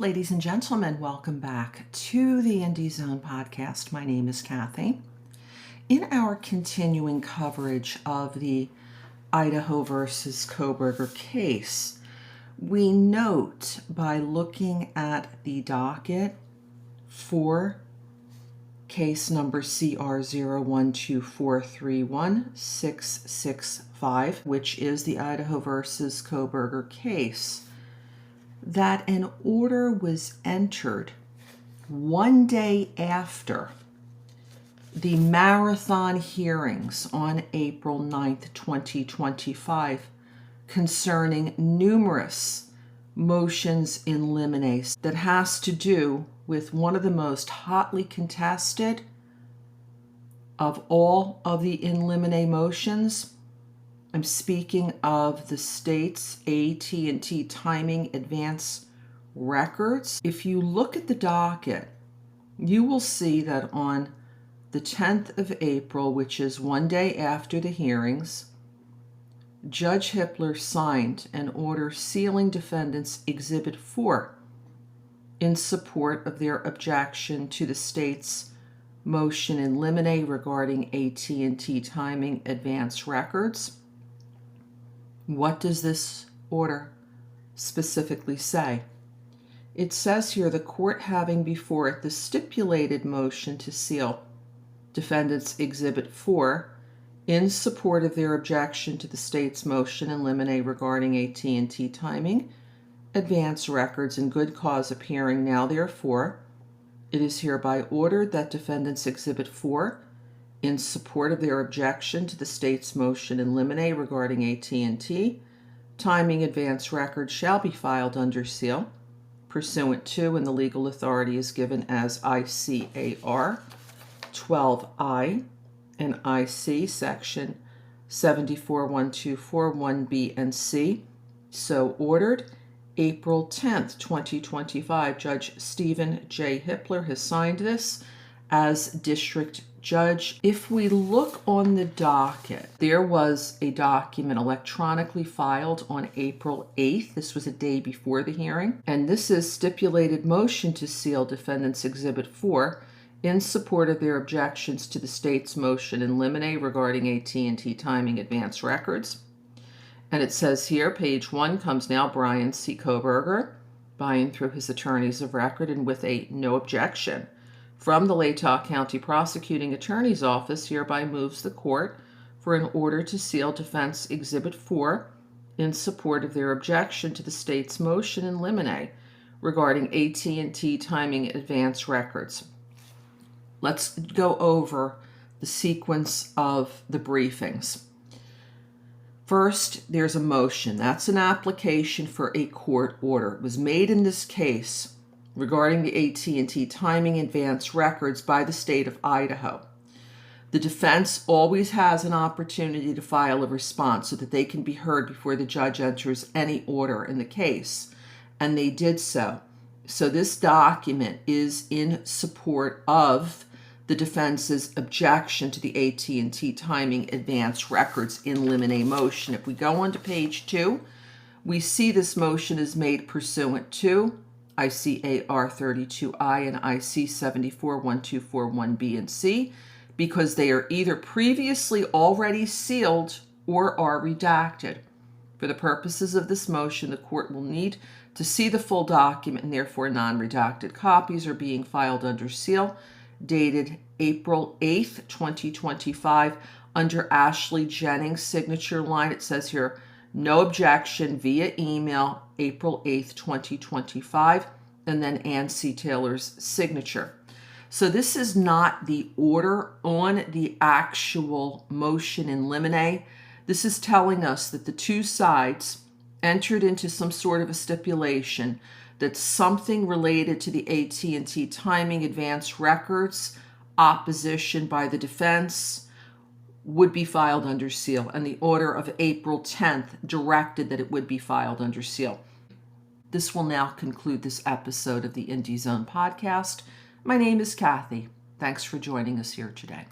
Ladies and gentlemen, welcome back to the Indie Zone podcast. My name is Kathy. In our continuing coverage of the Idaho versus Koberger case, we note by looking at the docket for case number CR012431-665, which is the Idaho versus Koberger case, that an order was entered one day after the marathon hearings on April 9th, 2025, concerning numerous motions in limine that has to do with one of the most hotly contested of all of the in limine motions. I'm speaking of the state's AT&T Timing Advance Records. If you look at the docket, you will see that on the 10th of April, which is one day after the hearings, Judge Hippler signed an order sealing defendants' Exhibit 4 in support of their objection to the state's motion in limine regarding AT&T Timing Advance Records. What does this order specifically say? It says here, the court having before it the stipulated motion to seal defendants' Exhibit 4 in support of their objection to the state's motion in limine regarding AT&T Timing Advance Records and good cause appearing now, therefore, it is hereby ordered that defendants' Exhibit 4 in support of their objection to the state's motion in limine regarding AT&T Timing Advance Records shall be filed under seal, pursuant to, and the legal authority is given as ICAR 12I and IC section 741241B and C. So ordered. April 10th, 2025, Judge Stephen J. Hippler has signed this as district judge. If we look on the docket, there was a document electronically filed on April 8th. This was a day before the hearing. And this is stipulated motion to seal defendants' Exhibit 4 in support of their objections to the state's motion in limine regarding AT&T Timing Advance Records. And it says here, page 1 comes now Brian C. Koberger, buying through his attorneys of record and with a no objection from the Latah County Prosecuting Attorney's Office, hereby moves the court for an order to seal defense Exhibit 4 in support of their objection to the state's motion in limine regarding AT&T Timing Advance Records. Let's go over the sequence of the briefings. First, there's a motion. That's an application for a court order. It was made in this case regarding the AT&T Timing Advance Records by the State of Idaho. The defense always has an opportunity to file a response so that they can be heard before the judge enters any order in the case, and they did so. So this document is in support of the defense's objection to the AT&T Timing Advance Records in limine motion. If we go on to page 2, we see this motion is made pursuant to ICAR 32I and IC 741241B and C because they are either previously already sealed or are redacted. For the purposes of this motion, the court will need to see the full document, and therefore non-redacted copies are being filed under seal, dated April 8th, 2025, under Ashley Jennings' signature line. It says here, no objection via email, April 8th, 2025, and then Ann C. Taylor's signature. So this is not the order on the actual motion in limine. This is telling us that the two sides entered into some sort of a stipulation that something related to the AT&T Timing Advance Records opposition by the defense would be filed under seal, and the order of April 10th directed that it would be filed under seal. This will now conclude this episode of the Indie Zone podcast. My name is Kathy. Thanks for joining us here today.